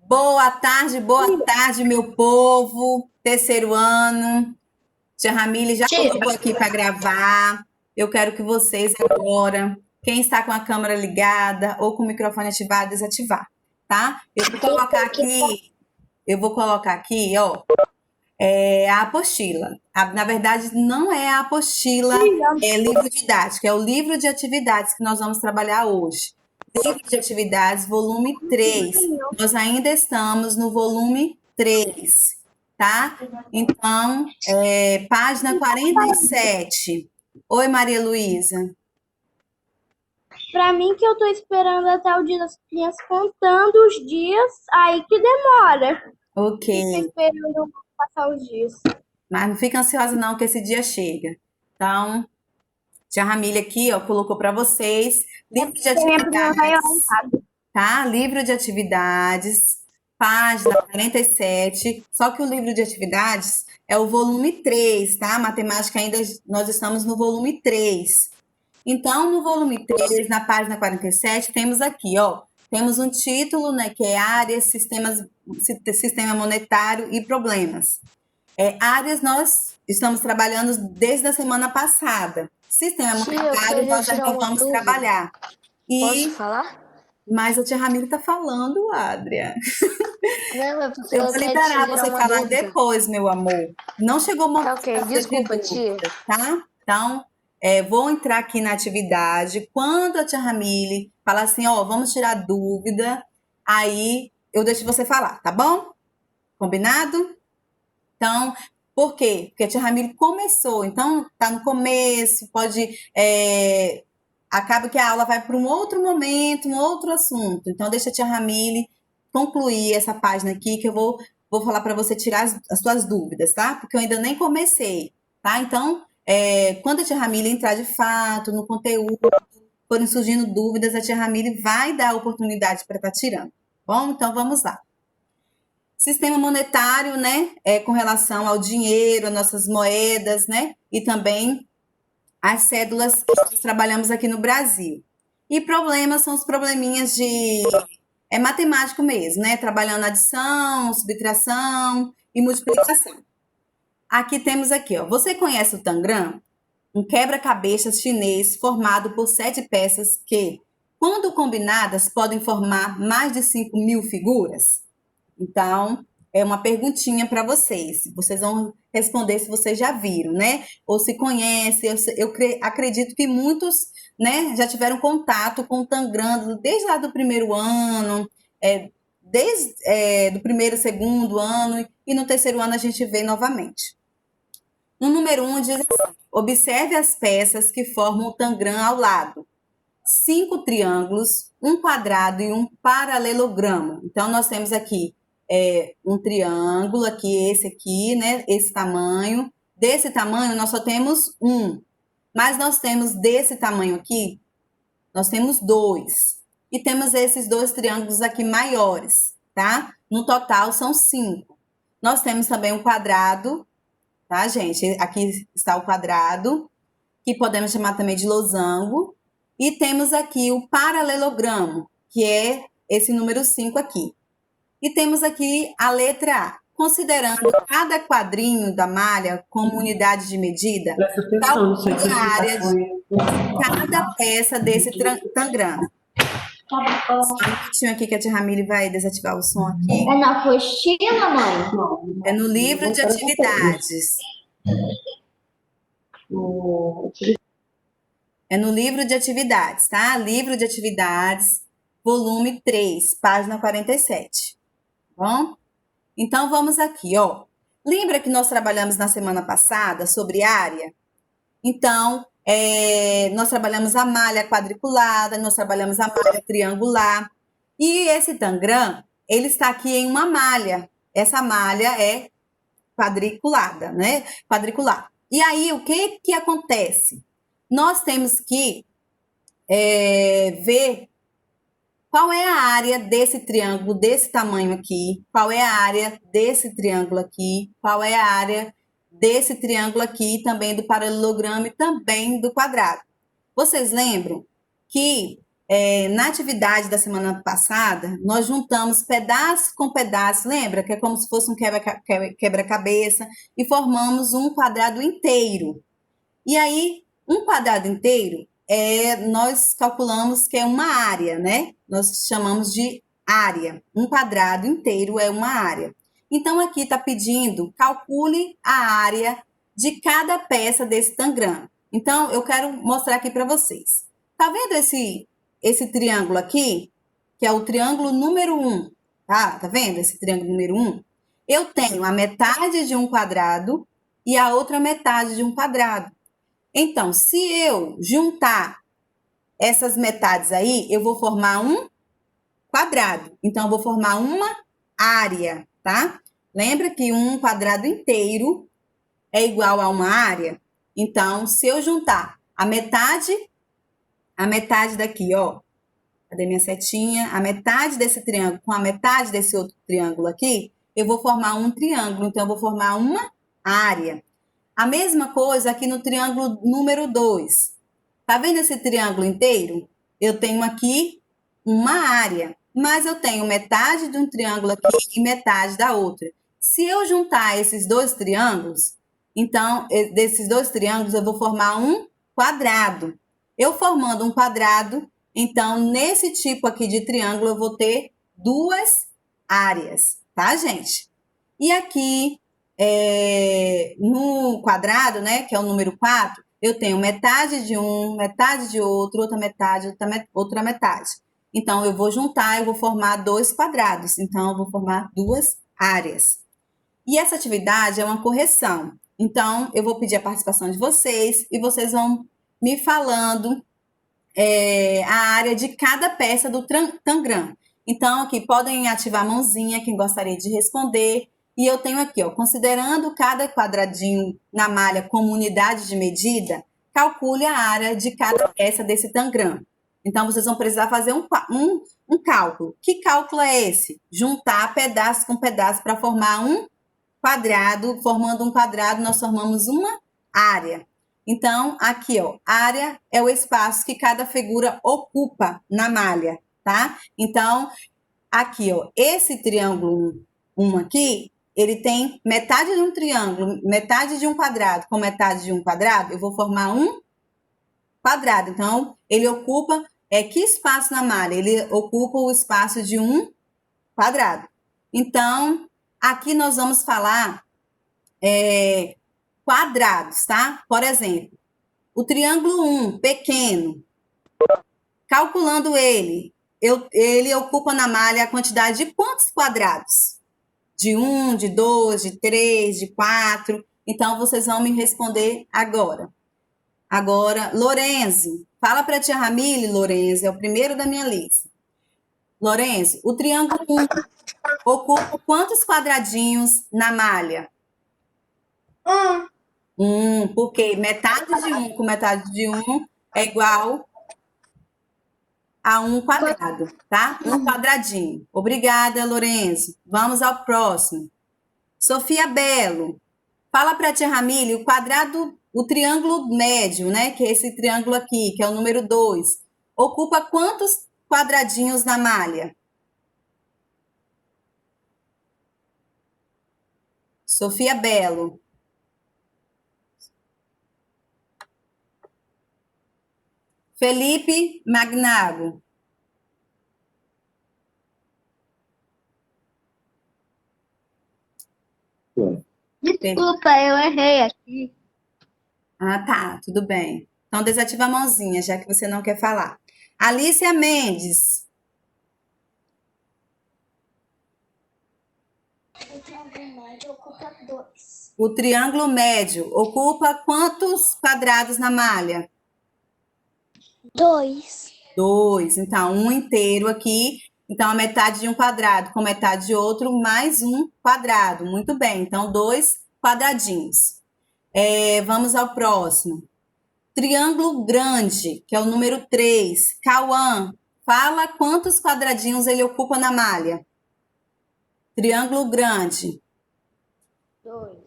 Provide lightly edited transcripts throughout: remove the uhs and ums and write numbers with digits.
Boa tarde, meu povo. Terceiro ano. Tia Ramile já Tia, colocou aqui para gravar. Eu quero que vocês agora, quem está com a câmera ligada ou com o microfone ativado, desativar, tá? Eu vou colocar aqui, ó, a apostila. Na verdade, não é a apostila, é livro didático, é o livro de atividades que nós vamos trabalhar hoje. Livro de atividades, volume 3. Nós ainda estamos no volume 3, tá? Então, página 47. Oi, Maria Luísa. pra mim que eu tô esperando até o dia das crianças contando os dias, aí que demora. Ok. Fica esperando passar os dias. Mas não fica ansiosa não, que esse dia chega. Então, tia Ramília aqui, ó, colocou para vocês livro de Porque minha prima vai atividades, ontem. tá? Livro de atividades, página 47. Só que o livro de atividades é o volume 3, tá? Matemática ainda nós estamos no volume 3. Então, no volume 3, na página 47, temos aqui, ó, temos um título, né, que é áreas, sistema monetário e problemas. Áreas nós estamos trabalhando desde a semana passada. Sistema Tia, eu monetário queria nós tirar ainda uma vamos dúvida. trabalhar. Posso falar? Mas a tia Ramiro está falando, Adria. Não, é porque Eu eu vou quero liberar tirar você uma falar dúvida. depois, meu amor. Não chegou o Tá momento ok, de desculpa, tia. dúvida, tá? Então, vou entrar aqui na atividade. Quando a tia Ramile falar assim, ó, vamos tirar dúvida, aí eu deixo você falar, tá bom? Combinado? Então, por quê? Porque a tia Ramile começou, então tá no começo, pode. Acaba que a aula vai para um outro momento, um outro assunto. Então, deixa a tia Ramile concluir essa página aqui, que eu vou falar para você tirar as suas dúvidas, tá? Porque eu ainda nem comecei, tá? Então, quando a tia Ramile entrar de fato no conteúdo, forem surgindo dúvidas, a tia Ramile vai dar a oportunidade para estar tirando. Bom, então vamos lá. Sistema monetário, né, com relação ao dinheiro, às nossas moedas, né, e também as cédulas que nós trabalhamos aqui no Brasil. E problemas são os probleminhas de matemático mesmo, né, trabalhando adição, subtração e multiplicação. Aqui temos aqui, ó, você conhece o Tangram? Um quebra-cabeças chinês formado por 7 peças que, quando combinadas, podem formar mais de 5.000 figuras? Então, é uma perguntinha para vocês. Vocês vão responder se vocês já viram, né? Ou se conhecem. Acredito que muitos, né, já tiveram contato com o Tangram desde lá do primeiro ano, desde do primeiro, segundo ano, e no terceiro ano a gente vê novamente. No número 1 diz assim, observe as peças que formam o Tangram ao lado. 5 triângulos, um quadrado e um paralelogramo. Então, nós temos aqui um triângulo, esse aqui, né? Esse tamanho. Desse tamanho, nós só temos um. Mas nós temos desse tamanho aqui, nós temos 2. E temos esses 2 triângulos aqui maiores, tá? No total, são 5. Nós temos também um quadrado, tá, gente? Aqui está o quadrado, que podemos chamar também de losango. E temos aqui o paralelogramo, que é esse número 5 aqui. E temos aqui a letra A. Considerando cada quadrinho da malha como unidade de medida, calcule a área de cada peça desse tangram. Só um minutinho aqui que a tia Ramile vai desativar o som aqui. É na apostila, mãe? É no livro de atividades. É no livro de atividades, tá? Livro de atividades, volume 3, página 47. Bom? Então, vamos aqui, ó. Lembra que nós trabalhamos na semana passada sobre área? Então, nós trabalhamos a malha quadriculada, nós trabalhamos a malha triangular. E esse tangram, ele está aqui em uma malha. Essa malha é quadriculada, né? Quadricular. E aí, o que acontece? Nós temos que ver qual é a área desse triângulo, desse tamanho aqui, qual é a área desse triângulo aqui, qual é a área desse triângulo aqui, também do paralelogramo e também do quadrado. Vocês lembram que na atividade da semana passada, nós juntamos pedaço com pedaço, lembra? Que é como se fosse um quebra-cabeça, e formamos um quadrado inteiro. E aí, um quadrado inteiro, nós calculamos que é uma área, né? Nós chamamos de área. Um quadrado inteiro é uma área. Então, aqui está pedindo, calcule a área de cada peça desse tangram. Então, eu quero mostrar aqui para vocês. Tá vendo esse triângulo aqui? Que é o triângulo número 1. Tá vendo esse triângulo número 1? Eu tenho a metade de um quadrado e a outra metade de um quadrado. Então, se eu juntar essas metades aí, eu vou formar um quadrado. Então, eu vou formar uma área, tá? Lembra que um quadrado inteiro é igual a uma área? Então, se eu juntar a metade daqui, ó, cadê minha setinha? A metade desse triângulo com a metade desse outro triângulo aqui, eu vou formar um triângulo. Então, eu vou formar uma área. A mesma coisa aqui no triângulo número 2. Tá vendo esse triângulo inteiro? Eu tenho aqui uma área, mas eu tenho metade de um triângulo aqui e metade da outra. Se eu juntar esses dois triângulos, então, desses dois triângulos, eu vou formar um quadrado. Eu formando um quadrado, então, nesse tipo aqui de triângulo, eu vou ter duas áreas, tá, gente? E aqui, no quadrado, né, que é o número 4, eu tenho metade de um, metade de outro, outra metade, outra metade. Então, eu vou juntar, eu vou formar dois quadrados. Então, eu vou formar duas áreas. E essa atividade é uma correção. Então, eu vou pedir a participação de vocês e vocês vão me falando a área de cada peça do tangram. Então, aqui podem ativar a mãozinha, quem gostaria de responder. E eu tenho aqui, ó, considerando cada quadradinho na malha como unidade de medida, calcule a área de cada peça desse tangram. Então, vocês vão precisar fazer um cálculo. Que cálculo é esse? Juntar pedaço com pedaço para formar um quadrado. Formando um quadrado, nós formamos uma área. Então, aqui, ó, área é o espaço que cada figura ocupa na malha, tá? Então, aqui, ó, esse triângulo 1 aqui, ele tem metade de um triângulo, metade de um quadrado com metade de um quadrado, eu vou formar um quadrado. Então, ele ocupa, que espaço na malha? Ele ocupa o espaço de um quadrado. Então, aqui nós vamos falar quadrados, tá? Por exemplo, o triângulo 1, pequeno, calculando ele ocupa na malha a quantidade de quantos quadrados? De 1, de 2, de 3, de 4. Então, vocês vão me responder agora. Agora, Lorenzo, fala para a tia Ramile, Lorenzo, é o primeiro da minha lista. Lorenzo, o triângulo 1 ocupa quantos quadradinhos na malha? Porque metade de 1 com metade de 1 é igual a um quadrado, tá? Um quadradinho. Obrigada, Lorenzo. Vamos ao próximo. Sofia Belo, fala para a tia Ramile, o triângulo médio, né? Que é esse triângulo aqui, que é o número 2, ocupa quantos quadradinhos na malha? Sofia Belo. Felipe Magnago. Desculpa, eu errei aqui. Ah, tá, tudo bem. Então, desativa a mãozinha, já que você não quer falar. Alicia Mendes. O triângulo médio ocupa 2. O triângulo médio ocupa quantos quadrados na malha? 2. 2. Então, um inteiro aqui. Então, a metade de um quadrado com metade de outro, mais um quadrado. Muito bem. Então, 2 quadradinhos. Vamos ao próximo. Triângulo grande, que é o número 3. Cauã, fala quantos quadradinhos ele ocupa na malha. Triângulo grande. 2.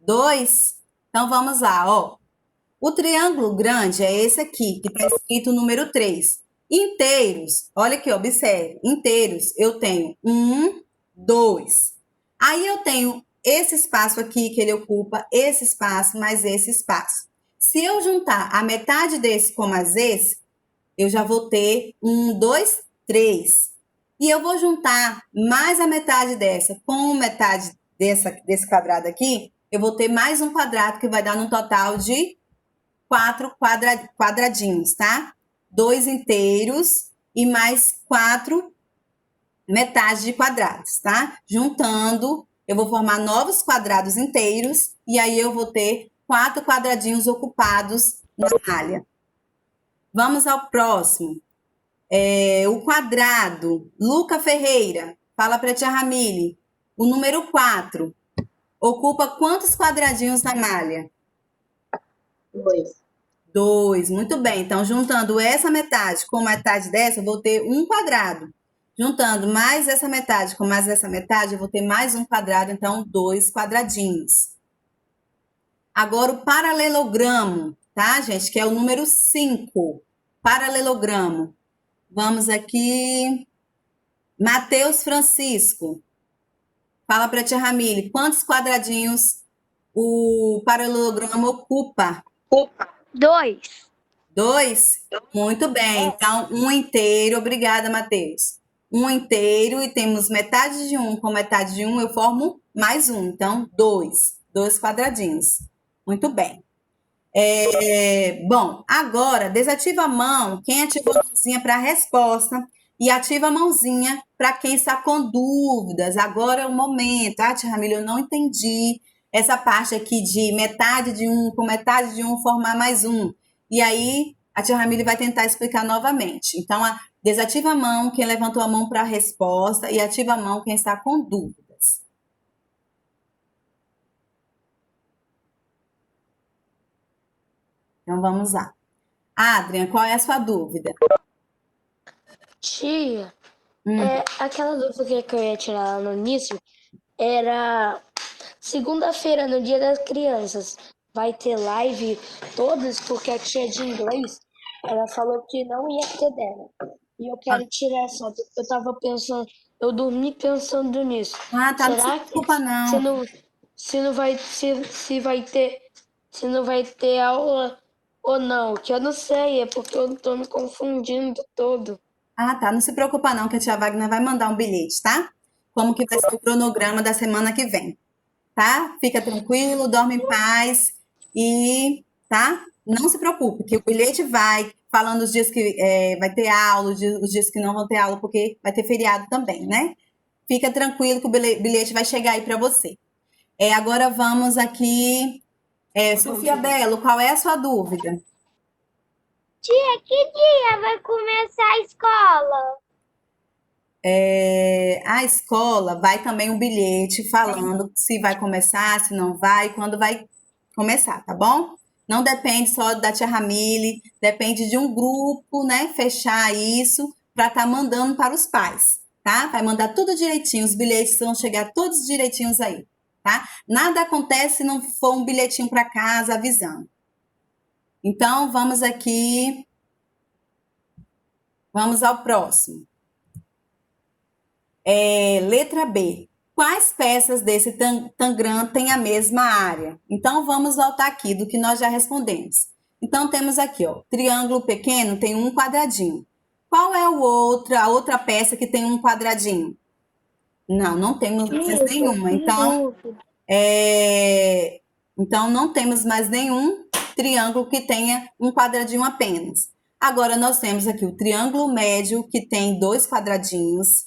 2? Então, vamos lá, ó. O triângulo grande é esse aqui, que está escrito número 3. Inteiros, olha aqui, observe. Inteiros, eu tenho 1, 2. Aí eu tenho esse espaço aqui que ele ocupa, esse espaço mais esse espaço. Se eu juntar a metade desse com mais esse, eu já vou ter 1, 2, 3. E eu vou juntar mais a metade dessa com metade desse quadrado aqui, eu vou ter mais um quadrado que vai dar no total de 4 quadradinhos, tá? 2 inteiros e mais 4 metades de quadrados, tá? Juntando, eu vou formar novos quadrados inteiros e aí eu vou ter 4 quadradinhos ocupados na malha. Vamos ao próximo. O quadrado. Luca Ferreira, fala para a tia Ramile. O número 4 ocupa quantos quadradinhos na malha? 2. 2, muito bem. Então, juntando essa metade com metade dessa, eu vou ter um quadrado. Juntando mais essa metade com mais essa metade, eu vou ter mais um quadrado, então 2 quadradinhos. Agora, o paralelogramo, tá, gente? Que é o número 5. Paralelogramo. Vamos aqui. Matheus Francisco. Fala para a tia Ramile, quantos quadradinhos o paralelogramo ocupa? 2. 2? Muito bem. Então, um inteiro. Obrigada, Matheus. Um inteiro e temos metade de um com metade de um, eu formo mais um. Então, 2. 2 quadradinhos. Muito bem. Bom, agora, desativa a mão quem ativou a mãozinha para a resposta e ativa a mãozinha para quem está com dúvidas. Agora é o momento. Ah, tia Ramile, eu não entendi essa parte aqui de metade de um com metade de um formar mais um. E aí, a tia Ramile vai tentar explicar novamente. Então, desativa a mão quem levantou a mão para a resposta e ativa a mão quem está com dúvidas. Então, vamos lá. Adrian, qual é a sua dúvida? Tia, aquela dúvida que eu ia tirar lá no início era segunda-feira, no Dia das Crianças, vai ter live todas, porque a tia de inglês, ela falou que não ia ter dela. E eu quero tirar essa. Eu tava pensando, eu dormi pensando nisso. Ah, tá, não se Será preocupa que não. se não vai ter aula ou não? Que eu não sei, é porque eu tô me confundindo todo. Ah, tá, não se preocupa não, que a tia Wagner vai mandar um bilhete, tá? Como que vai ser o cronograma da semana que vem, tá? Fica tranquilo, dorme em paz e, tá? Não se preocupe, que o bilhete vai falando os dias que vai ter aula, os dias que não vão ter aula, porque vai ter feriado também, né? Fica tranquilo que o bilhete vai chegar aí para você. Agora vamos aqui. Sofia Belo, qual é a sua dúvida? Tia, que dia vai começar a escola? A escola vai também um bilhete falando se vai começar, se não vai, quando vai começar, tá bom? Não depende só da tia Ramile, depende de um grupo, né? Fechar isso para estar mandando para os pais, tá? Vai mandar tudo direitinho, os bilhetes vão chegar todos direitinhos aí, tá? Nada acontece se não for um bilhetinho para casa avisando. Então, vamos aqui. Vamos ao próximo. Letra B. Quais peças desse tangram têm a mesma área? Então, vamos voltar aqui do que nós já respondemos. Então, temos aqui, ó, triângulo pequeno tem um quadradinho. Qual é a outra peça que tem um quadradinho? Não, não temos mais nenhuma. Então, não temos mais nenhum triângulo que tenha um quadradinho apenas. Agora, nós temos aqui o triângulo médio, que tem 2 quadradinhos.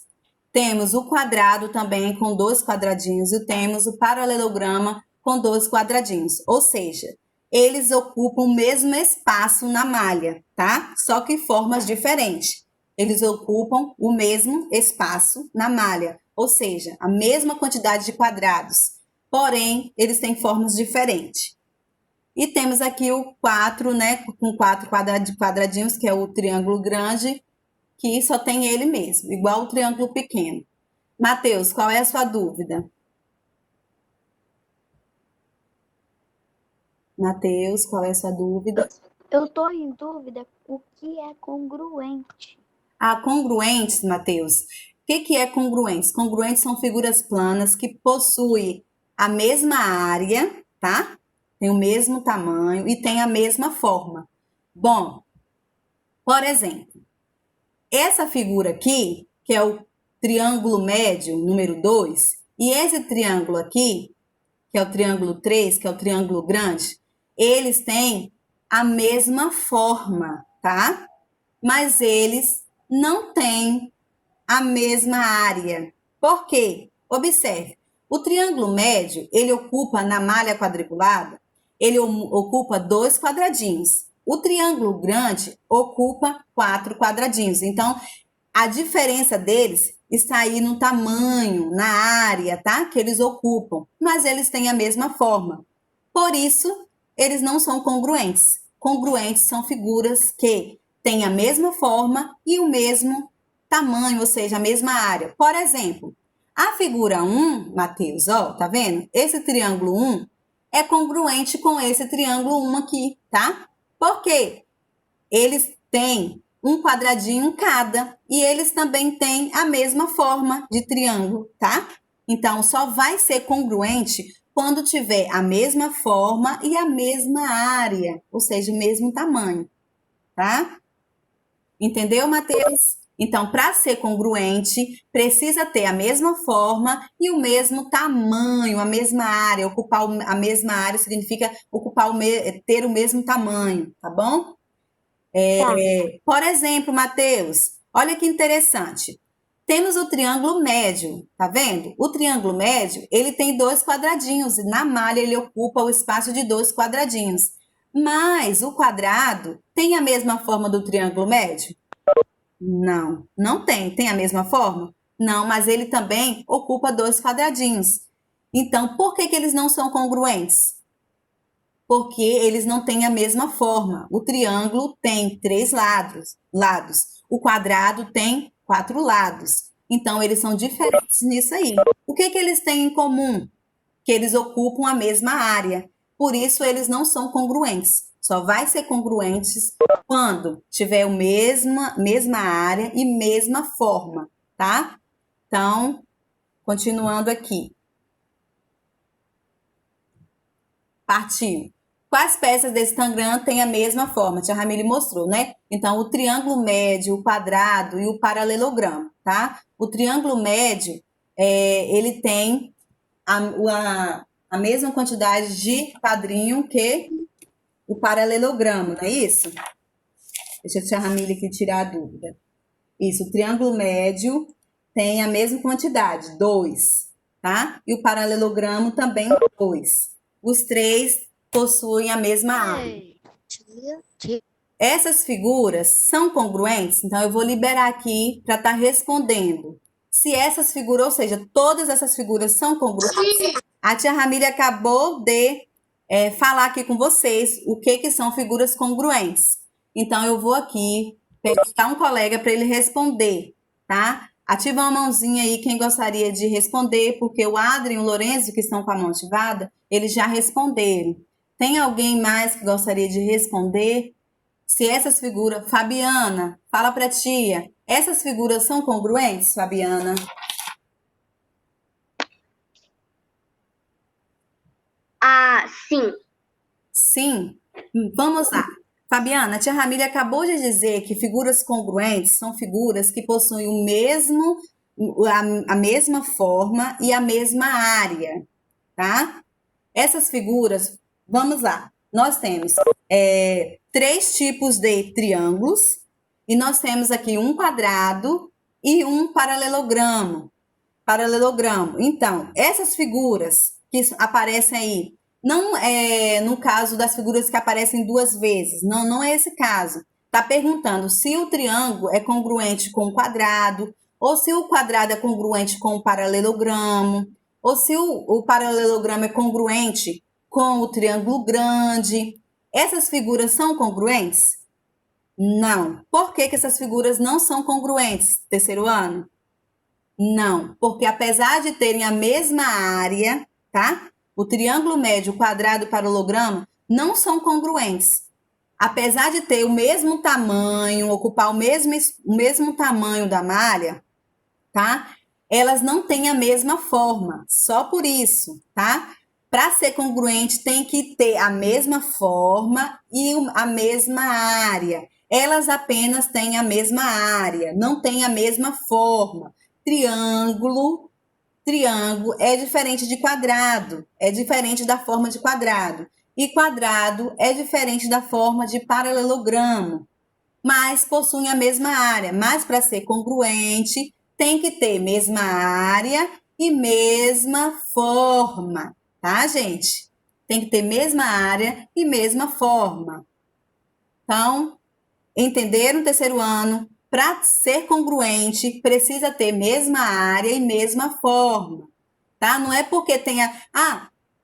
Temos o quadrado também com 2 quadradinhos e temos o paralelograma com 2 quadradinhos. Ou seja, eles ocupam o mesmo espaço na malha, tá? Só que em formas diferentes. Eles ocupam o mesmo espaço na malha, ou seja, a mesma quantidade de quadrados. Porém, eles têm formas diferentes. E temos aqui o 4, né, com 4 quadradinhos, que é o triângulo grande, que só tem ele mesmo, igual o triângulo pequeno. Matheus, qual é a sua dúvida? Matheus, qual é a sua dúvida? Eu tô em dúvida O que é congruente? Congruentes, Matheus. O que é congruentes? Congruentes são figuras planas que possuem a mesma área, tá? Tem o mesmo tamanho e tem a mesma forma. Bom, por exemplo, essa figura aqui, que é o triângulo médio, número 2, e esse triângulo aqui, que é o triângulo 3, que é o triângulo grande, eles têm a mesma forma, tá? Mas eles não têm a mesma área. Por quê? Observe, o triângulo médio, ele ocupa na malha quadriculada, ele ocupa 2 quadradinhos. O triângulo grande ocupa 4 quadradinhos. Então, a diferença deles está aí no tamanho, na área, tá? Que eles ocupam, mas eles têm a mesma forma. Por isso, eles não são congruentes. Congruentes são figuras que têm a mesma forma e o mesmo tamanho, ou seja, a mesma área. Por exemplo, a figura 1, Matheus, ó, tá vendo? Esse triângulo 1 é congruente com esse triângulo 1 aqui, tá? Por quê? Eles têm um quadradinho cada e eles também têm a mesma forma de triângulo, tá? Então, só vai ser congruente quando tiver a mesma forma e a mesma área, ou seja, o mesmo tamanho, tá? Entendeu, Matheus? Então, para ser congruente, precisa ter a mesma forma e o mesmo tamanho, a mesma área. Ocupar a mesma área significa ter o mesmo tamanho, tá bom? Por exemplo, Matheus, olha que interessante. Temos o triângulo médio, tá vendo? O triângulo médio, ele tem 2 quadradinhos e na malha ele ocupa o espaço de 2 quadradinhos. Mas o quadrado tem a mesma forma do triângulo médio? Não, não tem. Tem a mesma forma? Não, mas ele também ocupa 2 quadradinhos. Então, por que eles não são congruentes? Porque eles não têm a mesma forma. O triângulo tem 3 lados. O quadrado tem 4 lados. Então, eles são diferentes nisso aí. O que eles têm em comum? Que eles ocupam a mesma área. Por isso, eles não são congruentes. Só vai ser congruentes quando tiver a mesma área e mesma forma, tá? Então, continuando aqui. Partiu. Quais peças desse tangram têm a mesma forma? Tia Ramile mostrou, né? Então, o triângulo médio, o quadrado e o paralelogramo, tá? O triângulo médio, ele tem a mesma quantidade de quadrinho que o paralelogramo, não é isso? Deixa a tia Ramile aqui tirar a dúvida. Isso, o triângulo médio tem a mesma quantidade, 2, tá? E o paralelogramo também 2. Os 3 possuem a mesma área. Essas figuras são congruentes? Então, eu vou liberar aqui para estar respondendo. Se essas figuras, ou seja, todas essas figuras são congruentes, a tia Ramile acabou de falar aqui com vocês o que são figuras congruentes. Então, eu vou aqui pegar um colega para ele responder, tá? Ativa uma mãozinha aí quem gostaria de responder, porque o Adrien e o Lorenzo, que estão com a mão ativada, eles já responderam. Tem alguém mais que gostaria de responder? Se essas figuras... Fabiana, fala para a tia. Essas figuras são congruentes, Fabiana? Sim. Sim? Vamos lá. Fabiana, a tia Ramile acabou de dizer que figuras congruentes são figuras que possuem a mesma forma e a mesma área, tá? Essas figuras, vamos lá, nós temos 3 tipos de triângulos e nós temos aqui um quadrado e um paralelogramo. Então, essas figuras que aparecem aí, não é no caso das figuras que aparecem 2 vezes, não é esse caso. Está perguntando se o triângulo é congruente com o quadrado, ou se o quadrado é congruente com o paralelogramo, ou se o paralelogramo é congruente com o triângulo grande. Essas figuras são congruentes? Não. Por que essas figuras não são congruentes, terceiro ano? Não, porque apesar de terem a mesma área, tá? O triângulo médio, o quadrado e o paralelogramo não são congruentes. apesar de ter o mesmo tamanho, ocupar o mesmo tamanho da malha, tá? Elas não têm a mesma forma, só por isso, tá? Para ser congruente, tem que ter a mesma forma e a mesma área. Elas apenas têm a mesma área, não têm a mesma forma. Triângulo, triângulo é diferente de quadrado, é diferente da forma de quadrado. E quadrado é diferente da forma de paralelogramo, mas possuem a mesma área. Mas para ser congruente, tem que ter mesma área e mesma forma, tá, gente? Tem que ter mesma área e mesma forma. Então, entenderam o terceiro ano? Para ser congruente, precisa ter mesma área e mesma forma, tá? Não é porque tenha,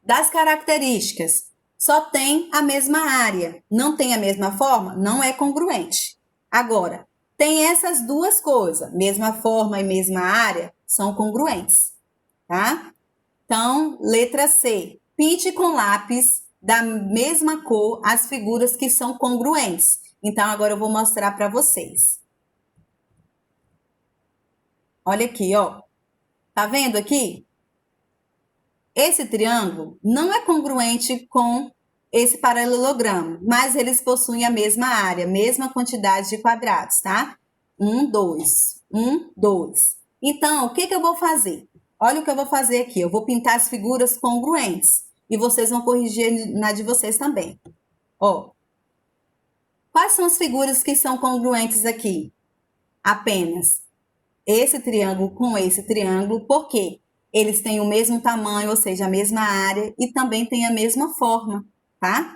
das características, só tem a mesma área, não tem a mesma forma, não é congruente. Agora, tem essas duas coisas, mesma forma e mesma área, são congruentes, tá? Então, letra C, pinte com lápis da mesma cor as figuras que são congruentes. Então, agora eu vou mostrar para vocês. Olha aqui, ó. Tá vendo aqui? Esse triângulo não é congruente com esse paralelogramo, mas eles possuem a mesma área, mesma quantidade de quadrados, tá? 1, 2, 1, 2. Então, o que que eu vou fazer? Olha o que eu vou fazer aqui. Eu vou pintar as figuras congruentes e vocês vão corrigir na de vocês também. Ó, quais são as figuras que são congruentes aqui? Apenas esse triângulo com esse triângulo, por quê? Eles têm o mesmo tamanho, ou seja, a mesma área e também têm a mesma forma, tá?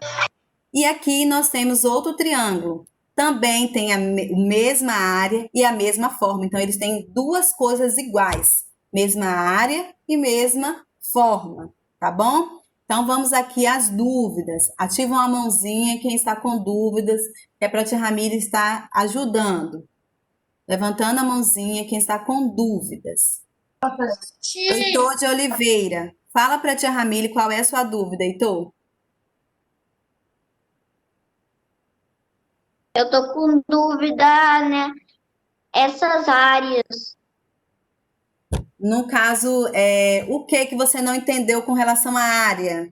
E aqui nós temos outro triângulo, também tem a mesma área e a mesma forma. Então, eles têm duas coisas iguais, mesma área e mesma forma, tá bom? Então, vamos aqui às dúvidas. Ativam a mãozinha quem está com dúvidas, que é para a tia Ramília estar ajudando. Levantando a mãozinha quem está com dúvidas. Heitor de Oliveira, fala para a tia Ramília qual é a sua dúvida, Heitor. Eu tô com dúvida, né? Essas áreas. No caso, o que você não entendeu com relação à área?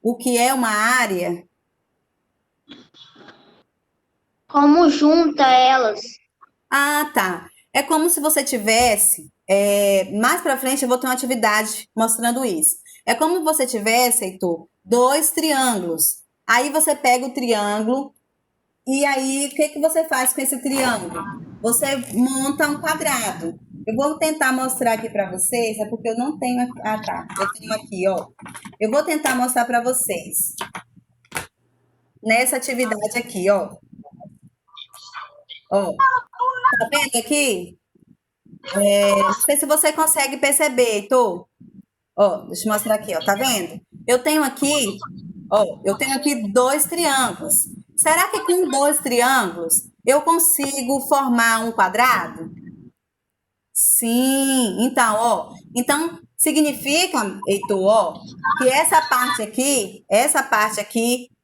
O que é uma área? Como junta elas? Ah, tá. É como se você tivesse. Mais para frente eu vou ter uma atividade mostrando isso. É como se você tivesse, Heitor, dois triângulos. Aí você pega o triângulo e aí o que que você faz com esse triângulo? Você monta um quadrado. Eu vou tentar mostrar aqui para vocês, é porque eu não tenho. Ah, tá. Eu tenho aqui, ó. Eu vou tentar mostrar para vocês nessa atividade aqui, ó. Ó, tá vendo aqui? Não sei se você consegue perceber, Heitor. Ó, deixa eu mostrar aqui, ó, tá vendo? Eu tenho aqui dois triângulos. Será que com dois triângulos eu consigo formar um quadrado? Sim, então significa, Heitor, ó, que essa parte aqui,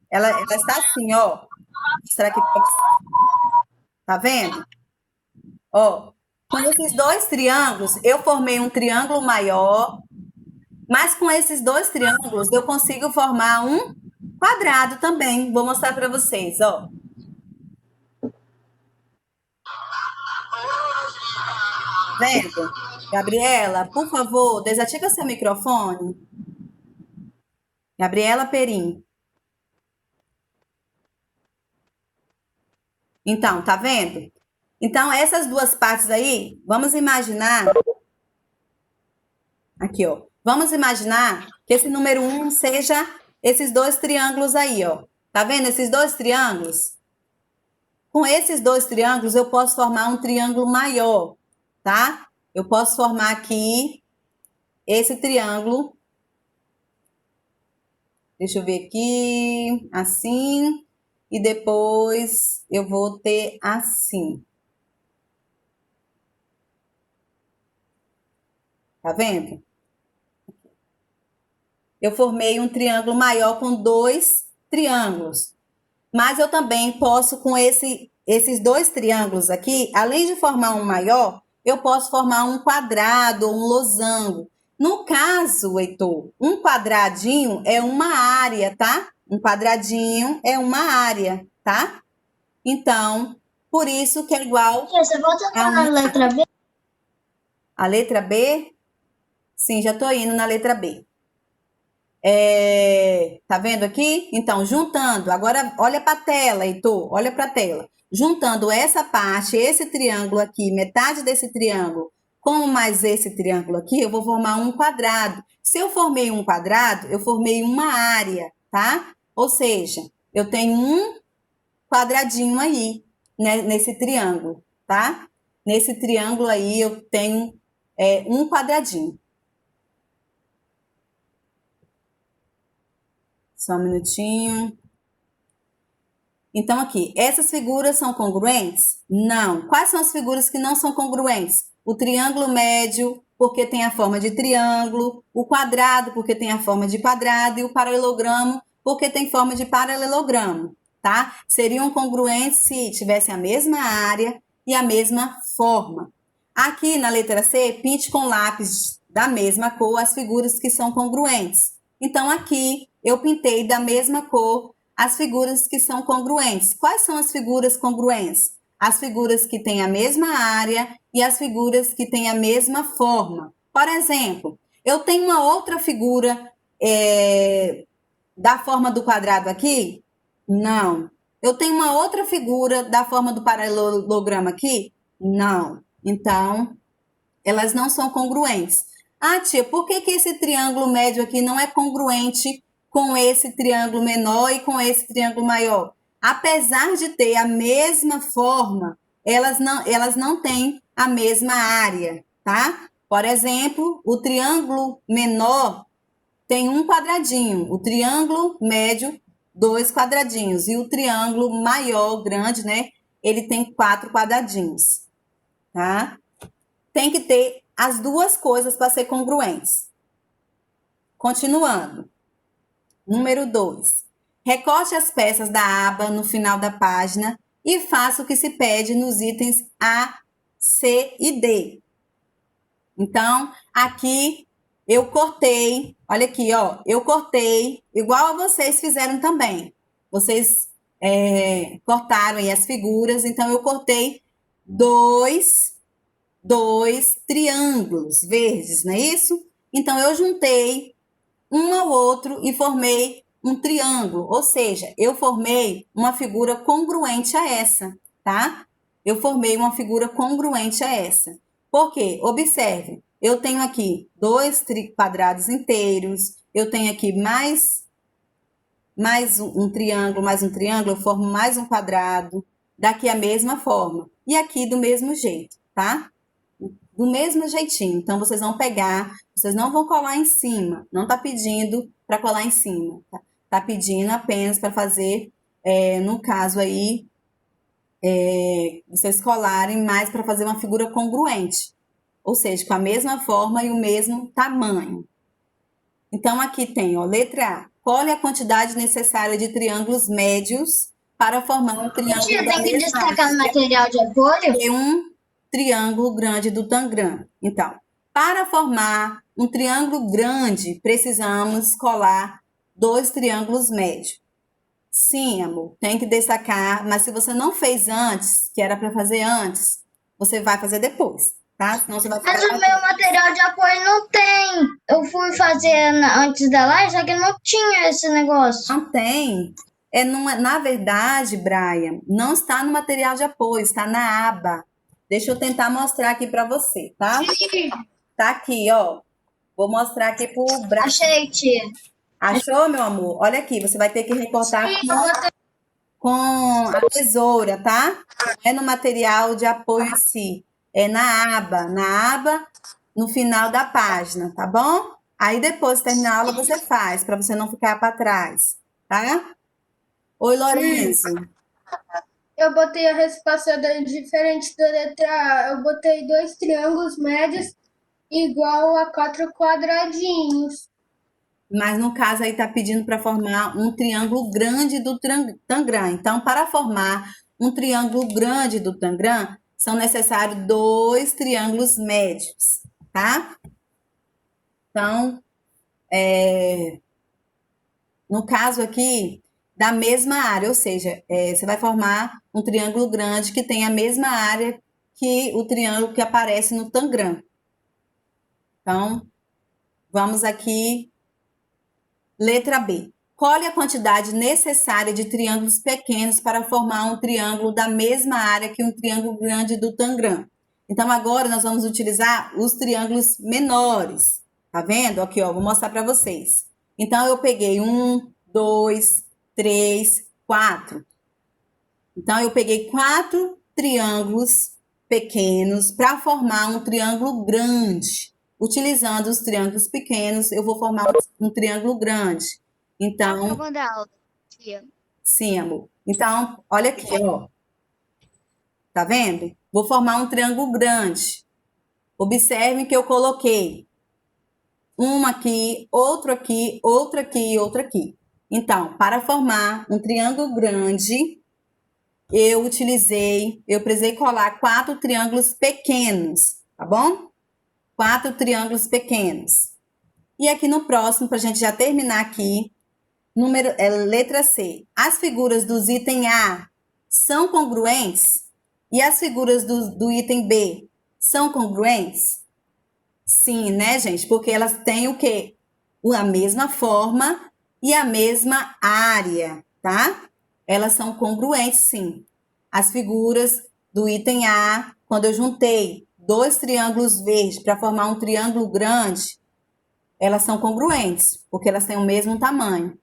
ela está assim, ó. Será que tá vendo? Ó, com esses dois triângulos, eu formei um triângulo maior, mas com esses dois triângulos eu consigo formar um quadrado também. Vou mostrar para vocês, ó. Vendo? Gabriela, por favor, desativa seu microfone. Gabriela Perim. Então, tá vendo? Então, essas duas partes aí, vamos imaginar. Aqui, ó. Vamos imaginar que esse número 1 seja esses dois triângulos aí, ó. Tá vendo esses dois triângulos? Com esses dois triângulos, eu posso formar um triângulo maior, tá? Eu posso formar aqui esse triângulo. Deixa eu ver aqui, assim. E depois eu vou ter assim. Tá vendo? Eu formei um triângulo maior com dois triângulos. Mas eu também posso, com esses dois triângulos aqui, além de formar um maior, eu posso formar um quadrado ou um losango. No caso, Heitor, um quadradinho é uma área, tá? Um quadradinho é uma área, tá? Então, por isso que é igual Você volta a na letra B? a letra B. Sim, já estou indo na letra B. Tá vendo aqui? Então, juntando, agora olha para a tela, Heitor, olha para a tela. Juntando essa parte, esse triângulo aqui, metade desse triângulo, com mais esse triângulo aqui, eu vou formar um quadrado. Se eu formei um quadrado, eu formei uma área, tá? Ou seja, eu tenho um quadradinho aí, né, nesse triângulo, tá? Nesse triângulo aí eu tenho um quadradinho. Só um minutinho. Então, aqui, essas figuras são congruentes? Não. Quais são as figuras que não são congruentes? O triângulo médio, porque tem a forma de triângulo, o quadrado, porque tem a forma de quadrado, e o paralelogramo, porque tem forma de paralelogramo, tá? Seriam congruentes se tivessem a mesma área e a mesma forma. Aqui na letra C, pinte com lápis da mesma cor as figuras que são congruentes. Então, aqui eu pintei da mesma cor as figuras que são congruentes. Quais são as figuras congruentes? As figuras que têm a mesma área e as figuras que têm a mesma forma. Por exemplo, eu tenho uma outra figura da forma do quadrado aqui? Não. Eu tenho uma outra figura da forma do paralelogramo aqui? Não. Então, elas não são congruentes. Ah, tia, por que esse triângulo médio aqui não é congruente com esse triângulo menor e com esse triângulo maior? Apesar de ter a mesma forma, elas não têm a mesma área, tá? Por exemplo, o triângulo menor tem um quadradinho, o triângulo médio, dois quadradinhos, e o triângulo maior, grande, né? Ele tem 4 quadradinhos, tá? Tem que ter as duas coisas para ser congruentes. Continuando. Número 2. Recorte as peças da aba no final da página e faça o que se pede nos itens A, C e D. Então, aqui eu cortei, olha aqui, ó, eu cortei, igual a vocês fizeram também. Vocês cortaram aí as figuras, então eu cortei dois triângulos verdes, não é isso? Então, eu juntei um ao outro e formei um triângulo, ou seja, eu formei uma figura congruente a essa, tá? Eu formei uma figura congruente a essa. Por quê? Observe, eu tenho aqui dois quadrados inteiros, eu tenho aqui mais um triângulo, eu formo mais um quadrado, daqui a mesma forma, e aqui do mesmo jeito, tá? Do mesmo jeitinho. Então, vocês vão pegar, vocês não vão colar em cima. Não tá pedindo para colar em cima. Tá pedindo apenas para fazer, no caso aí, vocês colarem mais para fazer uma figura congruente. Ou seja, com a mesma forma e o mesmo tamanho. Então, aqui tem, ó, letra A. Cole a quantidade necessária de triângulos médios para formar um triângulo Tia, da tem que mesma destacar no área. material de apoio? E um triângulo grande do Tangram. Então, para formar um triângulo grande, precisamos colar dois triângulos médios. Sim, amor, tem que destacar, mas se você não fez antes, que era para fazer antes, você vai fazer depois, tá? Senão você vai ficar... Mas o meu material de apoio não tem. Eu fui fazer antes da live, só que não tinha esse negócio. Não tem. Na verdade, Brian, não está no material de apoio, está na aba. Deixa eu tentar mostrar aqui para você, tá? Tá aqui, ó. Vou mostrar aqui pro Brian. Achei, tia. Achou, meu amor? Olha aqui, você vai ter que recortar com a tesoura, tá? Não é no material de apoio em si. É na aba, no final da página, tá bom? Aí depois de terminar a aula você faz, para você não ficar para trás, tá? Oi, Lourenço. Eu botei a resposta diferente da letra A. Eu botei 2 triângulos médios igual a 4 quadradinhos. Mas no caso aí está pedindo para formar um triângulo grande do Tangram. Então, para formar um triângulo grande do Tangram, são necessários 2 triângulos médios, tá? Então, no caso aqui, da mesma área, ou seja, você vai formar um triângulo grande que tem a mesma área que o triângulo que aparece no Tangram. Então, vamos aqui, letra B. Qual é a quantidade necessária de triângulos pequenos para formar um triângulo da mesma área que um triângulo grande do Tangram? Então, agora nós vamos utilizar os triângulos menores. Tá vendo? Aqui, ó, vou mostrar para vocês. Então, eu peguei 1, 2, 3, 4. Então, eu peguei 4 triângulos pequenos para formar um triângulo grande. Utilizando os triângulos pequenos, eu vou formar um triângulo grande. Então, Acabando a aula, tia. sim, amor. Então, olha aqui, ó. Tá vendo? Vou formar um triângulo grande. Observem que eu coloquei uma aqui, outro aqui, outra aqui e outra aqui. Então, para formar um triângulo grande, eu precisei colar 4 triângulos pequenos, tá bom? 4 triângulos pequenos. E aqui no próximo, para a gente já terminar aqui, letra C. As figuras dos itens A são congruentes? E as figuras do item B são congruentes? Sim, né, gente? Porque elas têm o quê? A mesma forma e a mesma área, tá? Elas são congruentes, sim. As figuras do item A, quando eu juntei 2 triângulos verdes para formar um triângulo grande, elas são congruentes, porque elas têm o mesmo tamanho.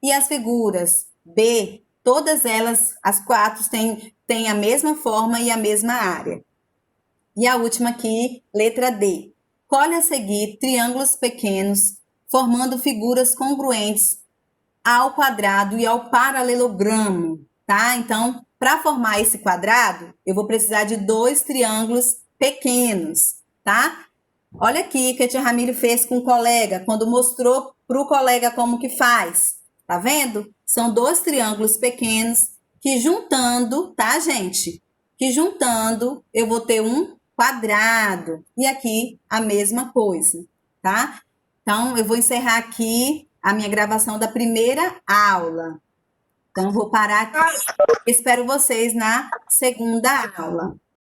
E as figuras B, todas elas, as 4, têm a mesma forma e a mesma área. E a última aqui, letra D. Colhe a seguir triângulos pequenos, formando figuras congruentes ao quadrado e ao paralelogramo, tá? Então, para formar esse quadrado, eu vou precisar de 2 triângulos pequenos, tá? Olha aqui que a tia Ramília fez com o colega, quando mostrou para o colega como que faz. Tá vendo? São 2 triângulos pequenos que juntando, tá, gente? Que juntando eu vou ter um quadrado. E aqui a mesma coisa, tá? Então, eu vou encerrar aqui a minha gravação da primeira aula. Então, vou parar aqui. Espero vocês na segunda aula.